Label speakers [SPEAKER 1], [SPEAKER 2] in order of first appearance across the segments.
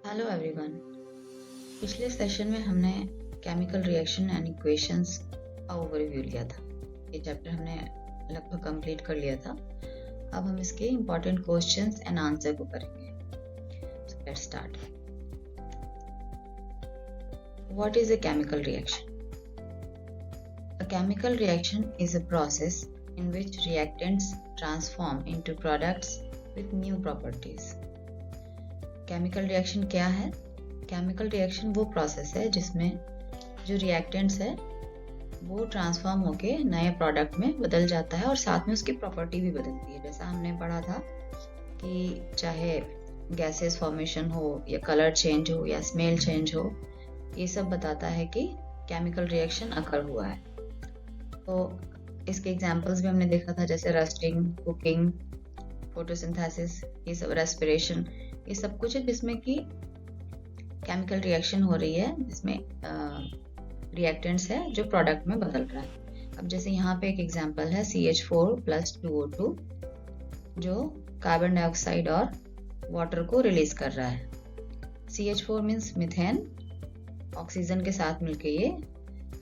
[SPEAKER 1] Hello everyone. पिछले session में हमने केमिकल रिएक्शन एंड इक्वेशंस का ओवरव्यू लिया था। ये चैप्टर हमने लगभग कंप्लीट कर लिया था। अब हम इसके इम्पोर्टेंट क्वेश्चंस एंड आंसर को करेंगे। So let's start. What is a chemical reaction? A chemical reaction is a process in which reactants transform into products with new properties. Chemical reaction क्या है? केमिकल रिएक्शन वो process है जिसमें जो reactants है वो ट्रांसफॉर्म होके नए प्रोडक्ट में बदल जाता है और साथ में उसकी प्रॉपर्टी भी बदलती है। जैसा हमने पढ़ा था कि चाहे गैसेस फॉर्मेशन हो या कलर चेंज हो या स्मेल चेंज हो, ये सब बताता है कि केमिकल रिएक्शन अकर हुआ है। तो इसके एग्जांपल्स भी हमने देखा था, जैसे रस्टिंग, कुकिंग, फोटोसिंथेसिस, ये सब, रेस्पिरेशन, ये सब कुछ है जिसमें कि केमिकल रिएक्शन हो रही है, जिसमें रिएक्टेंट्स है जो प्रोडक्ट में बदल रहा है। अब जैसे यहाँ पे एक एग्जांपल है CH4 + 2O2 जो कार्बन डाइऑक्साइड और वाटर को रिलीज कर रहा है। CH4 मीन्स मीथेन, ऑक्सीजन के साथ मिलके ये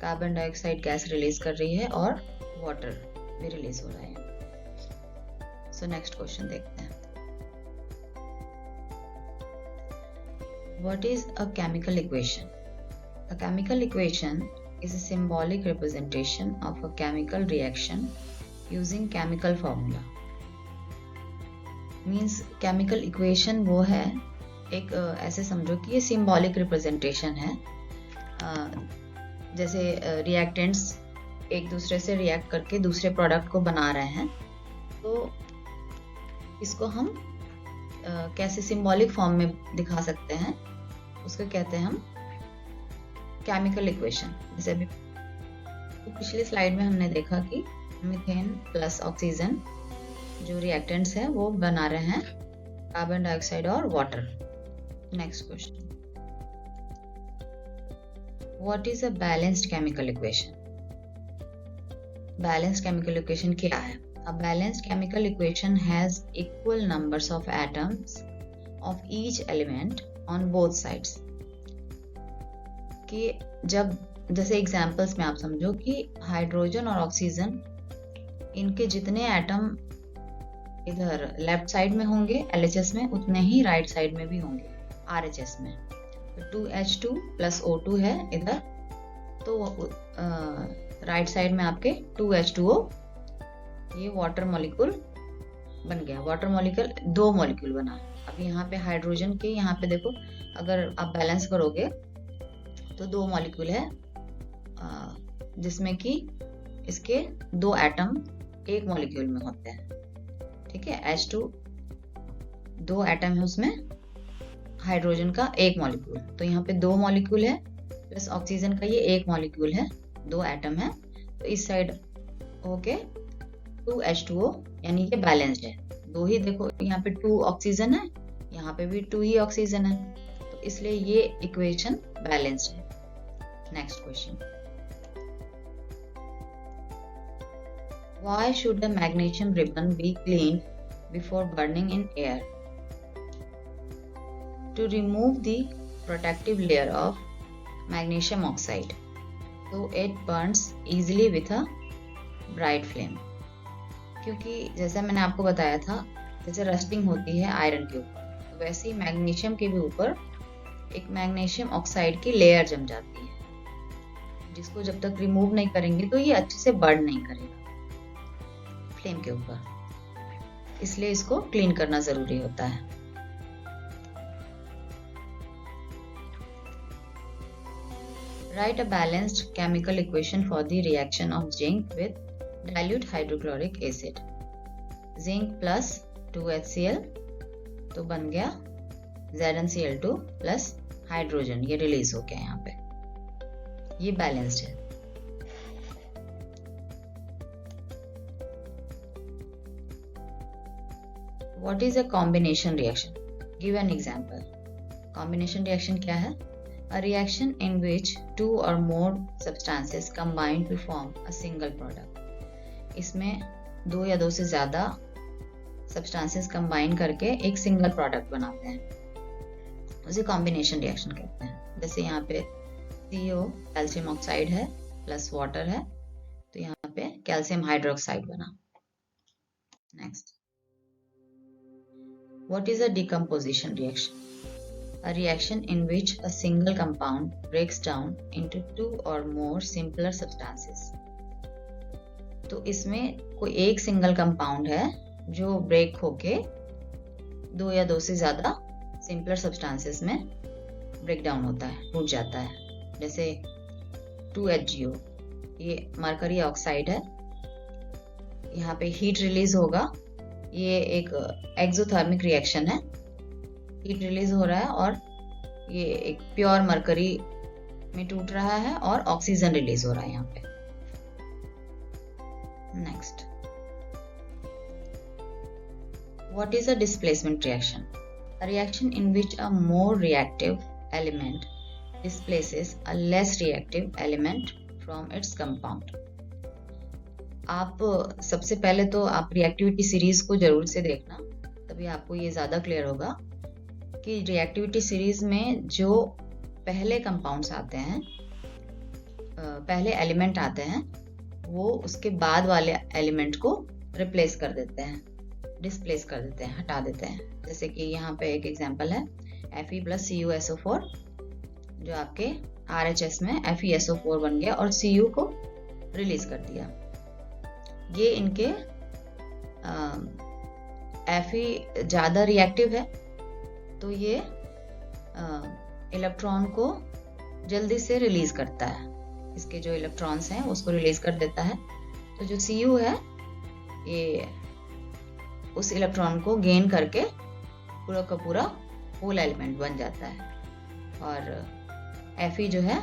[SPEAKER 1] कार्बन डाइऑक्साइड गैस रिलीज कर रही है और वाटर भी रिलीज हो रहा है। सो नेक्स्ट क्वेश्चन देखते हैं। What is a chemical equation? A chemical equation is a symbolic representation of a chemical reaction using chemical formula. Means chemical equation वो है, एक ऐसे समझो कि ये symbolic representation है। जैसे रिएक्टेंट्स एक दूसरे से रिएक्ट करके दूसरे प्रोडक्ट को बना रहे हैं, तो इसको हम कैसे सिंबॉलिक फॉर्म में दिखा सकते हैं, उसको कहते हैं हम केमिकल इक्वेशन। जैसे अभी पिछली स्लाइड में हमने देखा कि मीथेन प्लस ऑक्सीजन जो रिएक्टेंट्स हैं वो बना रहे हैं कार्बन डाइऑक्साइड और water. Next question, what is a balanced chemical equation? Balanced chemical equation क्या है? A balanced chemical equation has equal numbers of atoms of each element on both sides. कि जब जैसे एग्जांपल्स में आप समझो कि हाइड्रोजन और ऑक्सीजन, इनके जितने एटम इधर लेफ्ट साइड में होंगे LHS में, उतने ही राइट साइड में भी होंगे RHS में। तो 2H2 + O2 है इधर, तो राइट साइड में आपके 2H2O, ये वाटर मॉलिक्यूल बन गया। वाटर मॉलिक्यूल 2 मॉलिक्यूल बना। अब यहाँ पे हाइड्रोजन के, यहाँ पे देखो, अगर आप बैलेंस करोगे तो 2 मॉलिक्यूल है, जिसमें कि इसके 2 एटम एक मॉलिक्यूल में होते हैं। ठीक है, H2 2 एटम है उसमें, हाइड्रोजन का 1 मॉलिक्यूल, तो यहाँ पे 2 मॉलिक्यूल है प्लस ऑक्सीजन का ये 1 मॉलिक्यूल है, 2 एटम है। तो इस साइड ओके 2H2O, यानी कि बैलेंस्ड है। 2 ही, देखो यहाँ पे 2 ऑक्सीजन है, यहाँ पे भी 2 ही ऑक्सीजन है, तो इसलिए ये इक्वेशन बैलेंस्ड है। Next question, why should the magnesium ribbon be cleaned before burning in air? To remove the protective layer of magnesium oxide, so it burns easily with a bright flame. क्योंकि जैसे मैंने आपको बताया था, जैसे rusting होती है आयरन के ऊपर, तो वैसे ही मैग्नीशियम के भी ऊपर एक मैग्नीशियम ऑक्साइड की लेयर जम जाती है, जिसको जब तक रिमूव नहीं करेंगे तो ये अच्छे से बर्न नहीं करेगा फ्लेम के ऊपर, इसलिए इसको क्लीन करना जरूरी होता है। Write a balanced chemical equation for the reaction of zinc with dilute hydrochloric acid. Zinc plus 2HCl, तो बन गया ZnCl2 प्लस हाइड्रोजन, ये रिलीज हो गया यहाँ पे, ये बैलेंस्ड है। What is a combination reaction? Give an example. Combination reaction क्या है? A reaction in which 2 or more substances combine to form a single product. इसमें 2 या 2 से ज़्यादा सब्सटेंसेस कंबाइन करके एक सिंगल प्रोडक्ट बनाते हैं। उसे कॉम्बिनेशन रिएक्शन कहते हैं। जैसे यहाँ पे CO कैल्शियम ऑक्साइड है प्लस वाटर है, तो यहाँ पे कैल्शियम हाइड्रोक्साइड बना। Next, what is a decomposition reaction? A reaction in which a single compound breaks down into two or more simpler substances. तो इसमें कोई एक सिंगल कंपाउंड है जो ब्रेक होके दो या दो से ज्यादा सिंपलर सब्सटेंसेस में ब्रेक डाउन होता है, टूट जाता है। जैसे 2HgO, ये मरकरी ऑक्साइड है, यहाँ पे हीट रिलीज होगा, ये एक एक्सोथर्मिक रिएक्शन है, हीट रिलीज हो रहा है और ये एक प्योर मरकरी में टूट रहा है और ऑक्सीजन रिलीज हो रहा है यहाँ पे। Next, what is a displacement reaction? A reaction in which a more reactive element displaces a less reactive element from its compound. आप सबसे पहले तो आप रिएक्टिविटी सीरीज को जरूर से देखना, तभी आपको ये ज्यादा क्लियर होगा कि रिएक्टिविटी सीरीज में जो पहले कंपाउंड्स आते हैं, पहले एलिमेंट आते हैं, वो उसके बाद वाले एलिमेंट को रिप्लेस कर देते हैं, डिस्प्लेस कर देते हैं, हटा देते हैं। जैसे कि यहाँ पे एक एग्जांपल है Fe + CuSO4, जो आपके RHS में FeSO4 बन गया और Cu को रिलीज कर दिया। ये इनके Fe ज्यादा रिएक्टिव है, तो ये इलेक्ट्रॉन को जल्दी से रिलीज करता है, इसके जो इलेक्ट्रॉन्स हैं उसको रिलीज कर देता है। तो जो Cu है ये उस इलेक्ट्रॉन को गेन करके पूरा का पूरा होल एलिमेंट बन जाता है और Fe जो है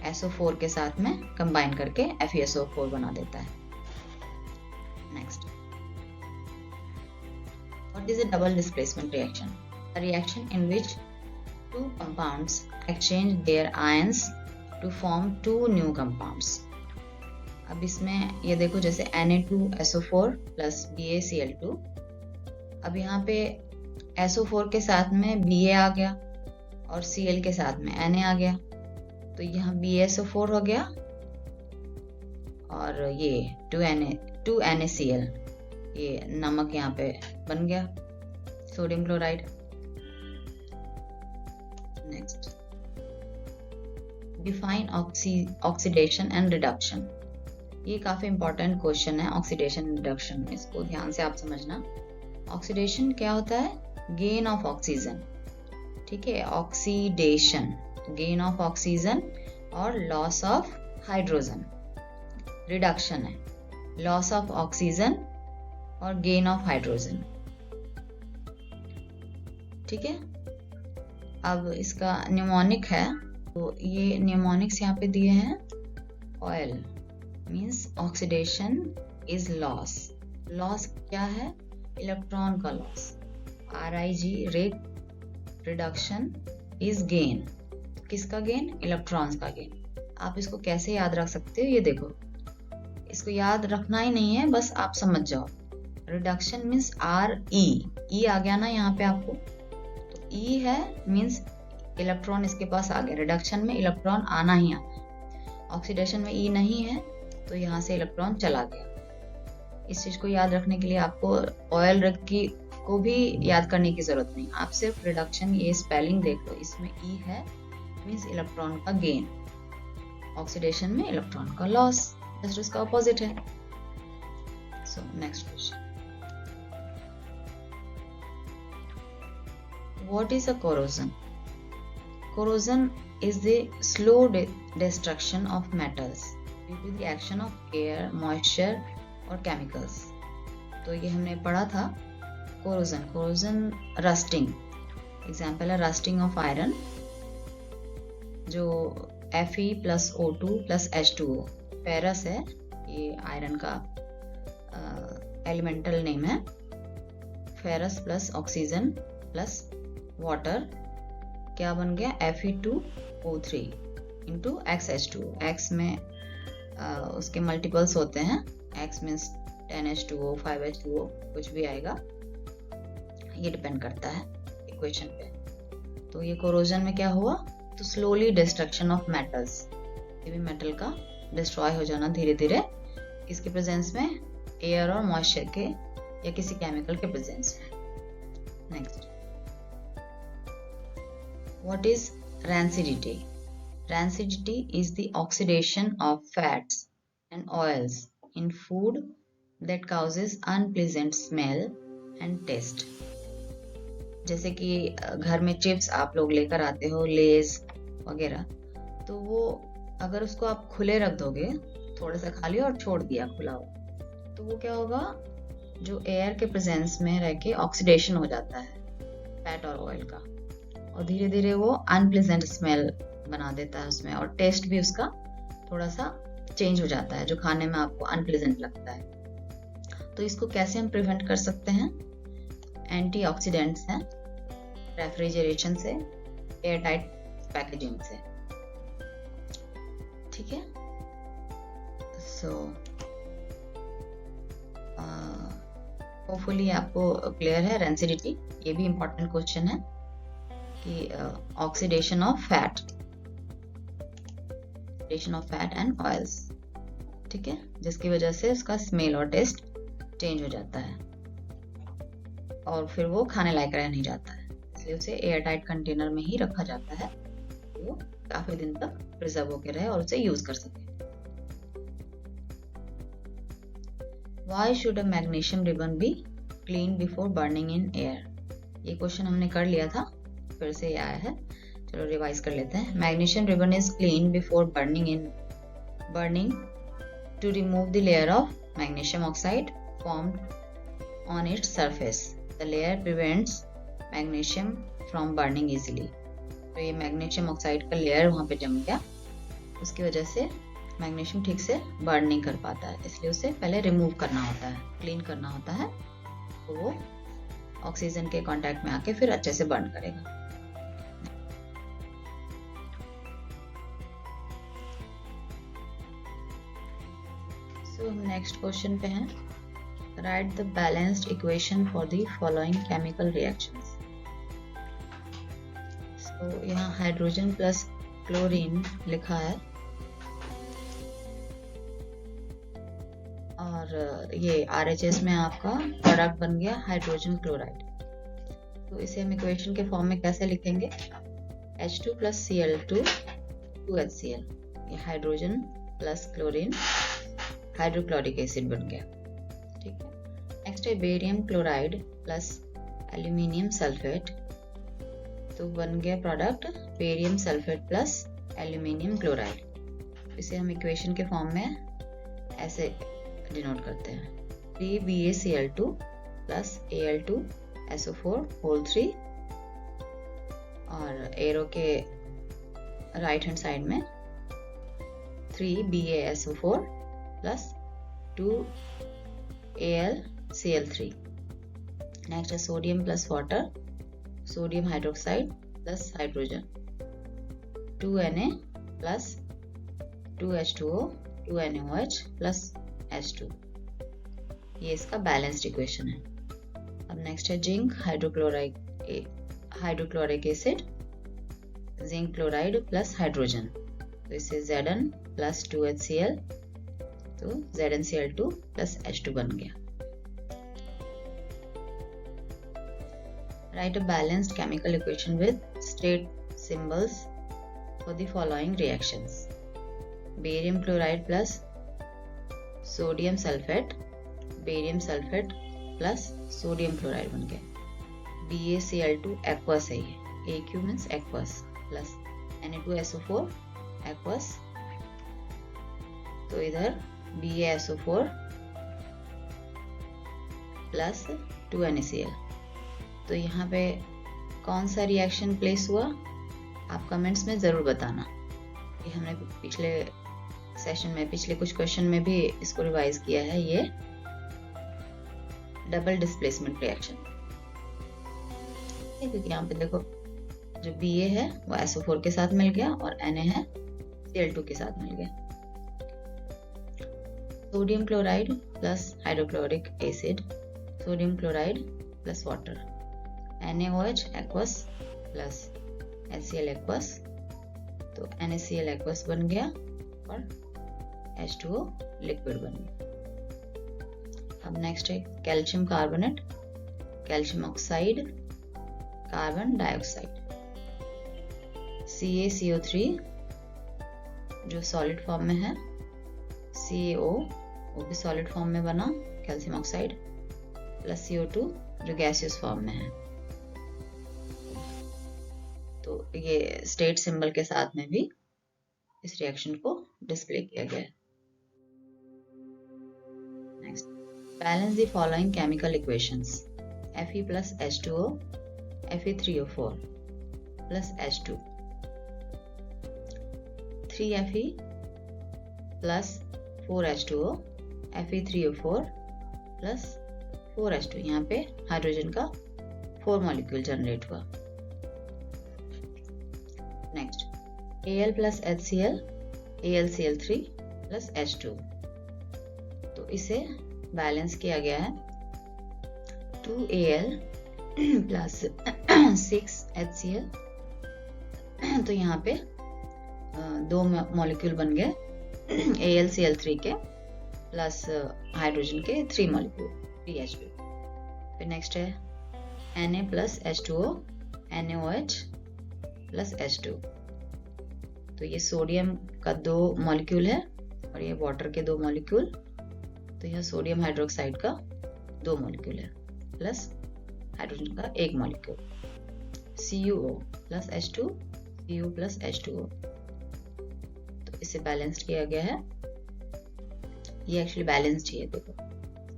[SPEAKER 1] SO4 के साथ में कंबाइन करके FeSO4 बना देता है। Next, what is a double displacement reaction? A reaction in which two compounds exchange their ions to form two new compounds. अब इसमें ये देखो, जैसे Na2SO4 + BaCl2, अब यहाँ पे SO4 के साथ में Ba आ गया और Cl के साथ में Na आ गया, तो यहाँ BaSO4 हो गया और ये 2NaCl, ये नमक यहाँ पे बन गया, sodium chloride. Next, define oxidation and reduction. ये काफी इंपॉर्टेंट क्वेश्चन है, ऑक्सीडेशन एंड रिडक्शन, इसको ध्यान से आप समझना। ऑक्सीडेशन क्या होता है? गेन ऑफ ऑक्सीजन, ठीक है, ऑक्सीडेशन गेन ऑफ ऑक्सीजन और लॉस ऑफ हाइड्रोजन। रिडक्शन है लॉस ऑफ ऑक्सीजन और गेन ऑफ हाइड्रोजन, ठीक है। अब इसका न्यूमोनिक है, तो ये न्यूमोनिक्स यहाँ पे दिए हैं। Oil means oxidation is loss, loss क्या है? इलेक्ट्रॉन का loss. RIG reduction is gain, किसका गेन? इलेक्ट्रॉन्स का गेन। आप इसको कैसे याद रख सकते हो? ये देखो, इसको याद रखना ही नहीं है, बस आप समझ जाओ। रिडक्शन मीन्स RE आ गया ना यहाँ पे आपको, तो E है मीन्स इलेक्ट्रॉन इसके पास आ गया। रिडक्शन में इलेक्ट्रॉन आना ही आना, ऑक्सीडेशन में E नहीं है तो यहाँ से इलेक्ट्रॉन चला गया। इस चीज को याद रखने के लिए आपको ऑयल की को भी याद करने की जरूरत नहीं, आप सिर्फ रिडक्शन ये स्पेलिंग देख लो, इसमें E है मीन्स इलेक्ट्रॉन का गेन, ऑक्सीडेशन में इलेक्ट्रॉन का लॉस, जस्ट उसका ऑपोजिट है। So next question, what is a corrosion? Corrosion is the slow destruction of metals due to the action of air, moisture और chemicals. तो ये हमने पढ़ा था corrosion, rusting, example है rusting of iron, जो Fe + O2 + H2O, फेरस है, ये आयरन का एलिमेंटल नेम है। फेरस + ऑक्सीजन + वाटर क्या बन गया? Fe2O3 × XH2O। X में उसके मल्टीपल्स होते हैं, X मीन्स 10H2O 5H2O कुछ भी आएगा, ये डिपेंड करता है इक्वेशन पे। तो ये कोरोजन में क्या हुआ, तो स्लोली डिस्ट्रक्शन ऑफ मेटल्स, ये भी मेटल का डिस्ट्रॉय हो जाना धीरे धीरे इसके प्रेजेंस में, एयर और मॉइस्चर के या किसी केमिकल के प्रेजेंस में। Next, what is rancidity? Rancidity is the oxidation of fats and oils in food that causes unpleasant smell and taste. जैसे कि घर में चिप्स आप लोग लेकर आते हो, लेज वगैरह, तो वो अगर उसको आप खुले रख दोगे, थोड़ा सा खा लिया और छोड़ दिया खुला हो, तो वो क्या होगा, जो एयर के प्रेजेंस में रह के ऑक्सीडेशन हो जाता है फैट और ऑयल का, और धीरे धीरे वो अनप्लेजेंट स्मेल बना देता है उसमें, और टेस्ट भी उसका थोड़ा सा चेंज हो जाता है, जो खाने में आपको अनप्लेजेंट लगता है। तो इसको कैसे हम प्रिवेंट कर सकते हैं? एंटीऑक्सीडेंट्स हैं, रेफ्रिजरेशन से, एयर टाइट पैकेजिंग से, ठीक है। सो होपफुली आपको क्लियर है रेंसिडिटी। ये भी इम्पोर्टेंट क्वेश्चन है कि oxidation of fat and oils, ठीक है, जिसकी वजह से उसका स्मेल और टेस्ट चेंज हो जाता है और फिर वो खाने लायक रह नहीं जाता है, इसलिए उसे एयर टाइट कंटेनर में ही रखा जाता है, वो काफी दिन तक प्रिजर्व होकर रहे और उसे यूज कर सके। Why should a magnesium ribbon be cleaned before burning in air? ये क्वेश्चन हमने कर लिया था, फिर से आया है, चलो रिवाइज कर लेते हैं। Magnesium ribbon is clean before burning to remove the layer of magnesium oxide formed on its surface. The layer prevents magnesium from burning easily. तो ये मैग्नीशियम ऑक्साइड का लेयर वहाँ पे जम गया, उसकी वजह से मैग्नीशियम ठीक से बर्न नहीं कर पाता है, इसलिए उसे पहले रिमूव करना होता है, क्लीन करना होता है, तो वो ऑक्सीजन के कांटेक्ट में आके फिर अच्छे से बर्न करेगा। तो नेक्स्ट क्वेश्चन पे हैं, right the balanced equation for the following chemical reactions. तो यहाँ हाइड्रोजन प्लस क्लोरीन लिखा है और ये RHS में आपका प्रोडक्ट बन गया हाइड्रोजन क्लोराइड। तो इसे हम इक्वेशन के फॉर्म में कैसे लिखेंगे? H2 प्लस Cl2 2HCl, ये hydrogen plus chlorine hydrochloric acid बन गया, ठीक है। नेक्स्ट है barium chloride plus aluminium sulphate, तो बन गया product barium sulphate plus aluminium chloride. इसे हम इक्वेशन के फॉर्म में ऐसे डिनोट करते हैं, 3BaCl2 प्लस Al2SO4 होल 3, और एरो के राइट हैंड साइड में 3BaSO4 प्लस 2AlCl3। नेक्स्ट है sodium plus water, sodium hydroxide plus hydrogen, 2Na plus 2H2O 2NaOH plus H2, ये इसका बैलेंस्ड इक्वेशन है। अब नेक्स्ट है zinc hydrochloric acid, zinc chloride plus hydrogen, तो इसे Zn प्लस 2HCl, तो ZnCl2 प्लस H2 बन गया। Write a balanced chemical equation with state symbols for the following reactions. Barium chloride plus sodium sulphate, barium sulphate plus sodium chloride बन गया। BaCl2 aqueous है, ये AQ means aqueous plus Na2SO4 aqueous, तो इधर BaSO4 plus 2NaCl। तो यहाँ पे कौन सा रिएक्शन प्लेस हुआ, आप कमेंट्स में ज़रूर बताना। ये हमने पिछले सेशन में, पिछले कुछ क्वेश्चन में भी इसको रिवाइज किया है, ये डबल डिस्प्लेसमेंट रिएक्शन, क्योंकि यहाँ पे देखो जो Ba है वो SO4 के साथ मिल गया और Na है Cl2 के साथ मिल गया। Sodium chloride plus hydrochloric acid, sodium chloride plus water, NaOH aqueous plus HCl aqueous, तो NaCl एक्वस बन गया और H2O लिक्विड बन गया। अब नेक्स्ट है calcium carbonate, calcium oxide, carbon dioxide, CaCO3 जो सॉलिड फॉर्म में है, CaO वो भी सॉलिड फॉर्म में बना, कैल्शियम ऑक्साइड प्लस CO2 जो गैसियस फॉर्म में है। तो ये स्टेट सिंबल के साथ में भी इस रिएक्शन को डिस्प्ले किया गया है। Next, balance the following chemical equations, Fe plus H2O, Fe3O4 plus H2, 3Fe plus 4H2O, Fe3O4 plus 4H2, यहाँ पे हाइड्रोजन का 4 मॉलिक्यूल जनरेट हुआ। Next, Al plus HCl, AlCl3 plus H2, तो इसे बैलेंस किया गया है 2Al plus 6HCl, तो यहाँ पे दो मॉलिक्यूल बन गए AlCl3 के प्लस हाइड्रोजन के 3 मॉलिक्यूल 3H2। फिर नेक्स्ट है Na plus H2O, NaOH plus H2, तो ये सोडियम का 2 मॉलिक्यूल है और ये वाटर के 2 मॉलिक्यूल, तो यह सोडियम हाइड्रोक्साइड का 2 मॉलिक्यूल है प्लस हाइड्रोजन का 1 molecule, CuO plus H2, Cu plus H2O, तो इसे बैलेंस किया गया है। ये एक्चुअली बैलेंस चाहिए, देखो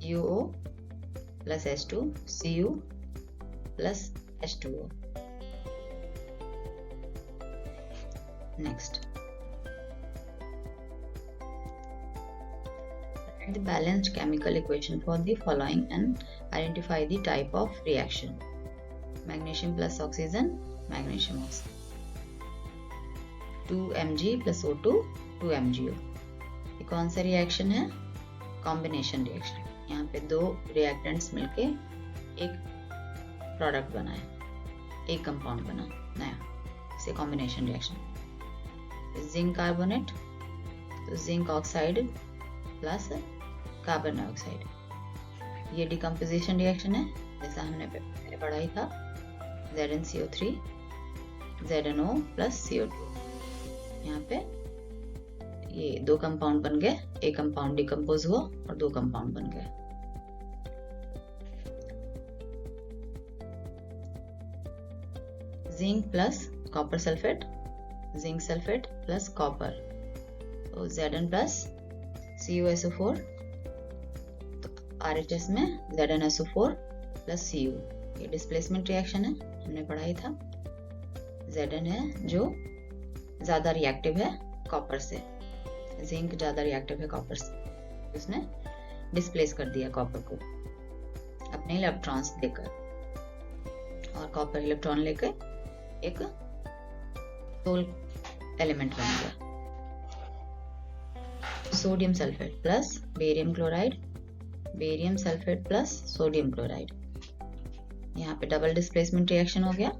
[SPEAKER 1] UO plus H2, Cu plus H2O। Next, write the balanced chemical equation for the following and identify the type of reaction. Magnesium plus oxygen, magnesium oxide, 2Mg plus O2, 2MgO। ये कौन सा reaction है? Combination reaction. यहाँ पे 2 reactants मिलके एक product बना है, एक कंपाउंड बना नया, इसे कॉम्बिनेशन रिएक्शन। जिंक कार्बोनेट, तो zinc oxide plus carbon dioxide, ये डिकम्पोजिशन रिएक्शन है, जैसा हमने पहले पढ़ा ही था, ZnCO3 ZnO प्लस CO2। यहाँ पे ये 2 कंपाउंड बन गए, एक कंपाउंड डिकम्पोज हुआ और 2 कंपाउंड बन गए। Zinc plus copper sulphate, zinc sulphate plus copper, तो Zn प्लस CuSO4, तो RHS में ZnSO4 प्लस Cu, ये डिस्प्लेसमेंट रिएक्शन है, हमने पढ़ा ही था। Zn है जो ज्यादा रिएक्टिव है कॉपर से, जिंक ज्यादा रिएक्टिव है कॉपर से, उसने डिस्प्लेस कर दिया कॉपर को अपने इलेक्ट्रॉन्स देकर, और कॉपर इलेक्ट्रॉन लेकर एक सोल एलिमेंट बन गया। Sodium sulphate plus barium chloride, barium sulphate plus sodium chloride, यहाँ पे डबल डिस्प्लेसमेंट रिएक्शन हो गया,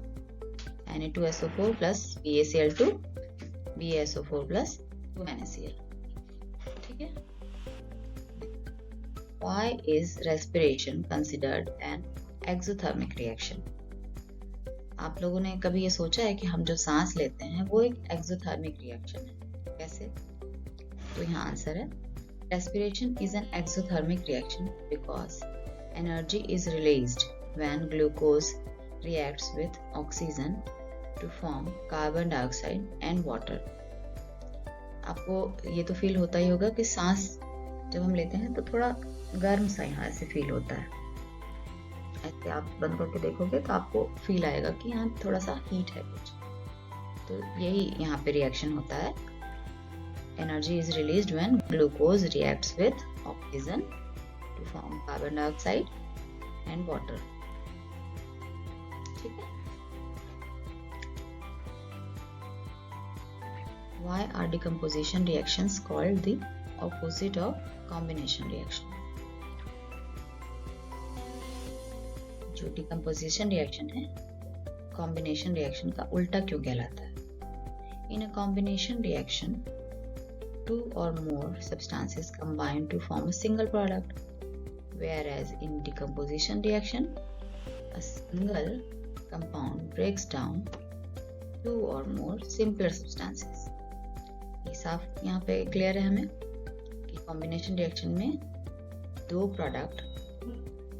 [SPEAKER 1] Na2SO4 plus BaCl2, BaSO4 plus 2NaCl। ठीक है। Why is respiration considered an exothermic reaction? आप लोगों ने कभी ये सोचा है कि हम जो सांस लेते हैं वो एक एक्सोथर्मिक रिएक्शन है? कैसे? तो यहाँ आंसर है, respiration is an exothermic reaction because energy is released when glucose reacts with oxygen to form carbon dioxide and water। आपको ये तो फील होता ही होगा कि सांस जब हम लेते हैं तो थोड़ा गर्म सा यहाँ से फील होता है, ऐसे आप बंद करके देखोगे तो आपको फील आएगा कि यहाँ थोड़ा सा हीट है कुछ, तो यही यहाँ पे रिएक्शन होता है। Energy is released when glucose reacts with oxygen to form carbon dioxide and water. ठीक है। Why are decomposition reactions called the opposite of combination reaction? जो डिकम्पोजिशन रिएक्शन है कॉम्बिनेशन रिएक्शन का उल्टा क्यों कहलाता है? In a combination reaction, 2 or more substances combine to form a single product, whereas in decomposition reaction, a single compound breaks down 2 or more simpler substances. ये साफ यहाँ पे क्लियर है हमें कि कॉम्बिनेशन रिएक्शन में दो प्रोडक्ट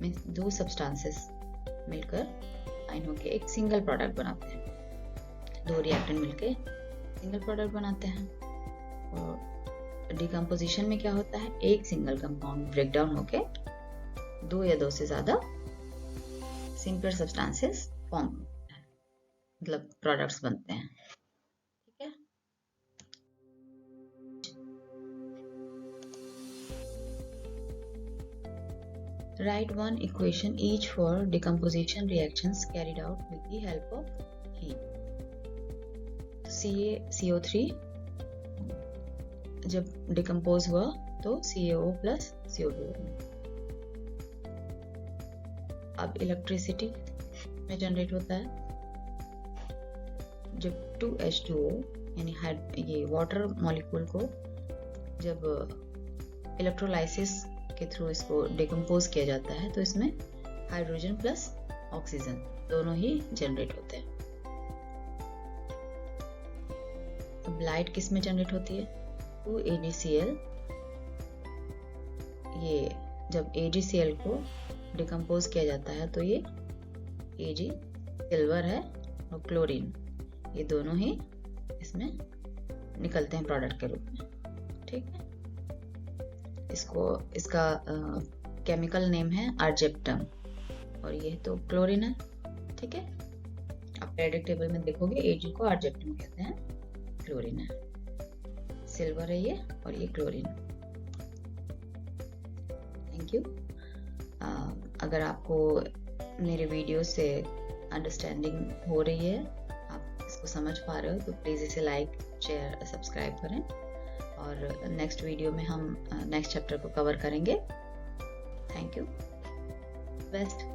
[SPEAKER 1] में दो सब्सटेंसेस मिलकर कंबाइन होकर एक सिंगल प्रोडक्ट बनाते हैं। दो रिएक्टेंट मिलकर सिंगल प्रोडक्ट बनाते हैं। और डिकम्पोजिशन में क्या होता है, एक सिंगल कंपाउंड ब्रेक डाउन होकर दो या दो से ज्यादा सिंपलर सब्सटेंसेस फॉर्म होते हैं, मतलब प्रोडक्ट्स बनते हैं। ठीक है, write one equation each for decomposition reactions carried out with the help of heat. CaCO3 जब डिकम्पोज हुआ तो CaO plus CO2। अब इलेक्ट्रिसिटी में जनरेट होता है जब 2H2O यानी ये वाटर मॉलिक्यूल को जब इलेक्ट्रोलाइसिस के थ्रू इसको डिकम्पोज किया जाता है तो इसमें हाइड्रोजन प्लस ऑक्सीजन दोनों ही जनरेट होते हैं। अब लाइट किस में जनरेट होती है, 2AgCl। ये जब AgCl को डिकम्पोज किया जाता है तो ये Ag सिल्वर है और क्लोरीन, ये दोनों ही इसमें निकलते हैं प्रोडक्ट के रूप में। ठीक है, इसका केमिकल नेम है अर्जेप्टम और ये तो क्लोरीन है। ठीक है, आप पेरियोडिक टेबल में देखोगे Ag को अर्जेप्टम कहते हैं, क्लोरीन है, सिल्वर है ये और ये क्लोरीन। Thank you. अगर आपको मेरे वीडियो से अंडरस्टैंडिंग हो रही है, आप इसको समझ पा रहे हो, तो प्लीज़ इसे लाइक शेयर सब्सक्राइब करें और नेक्स्ट वीडियो में हम नेक्स्ट चैप्टर को कवर करेंगे। Thank you, best.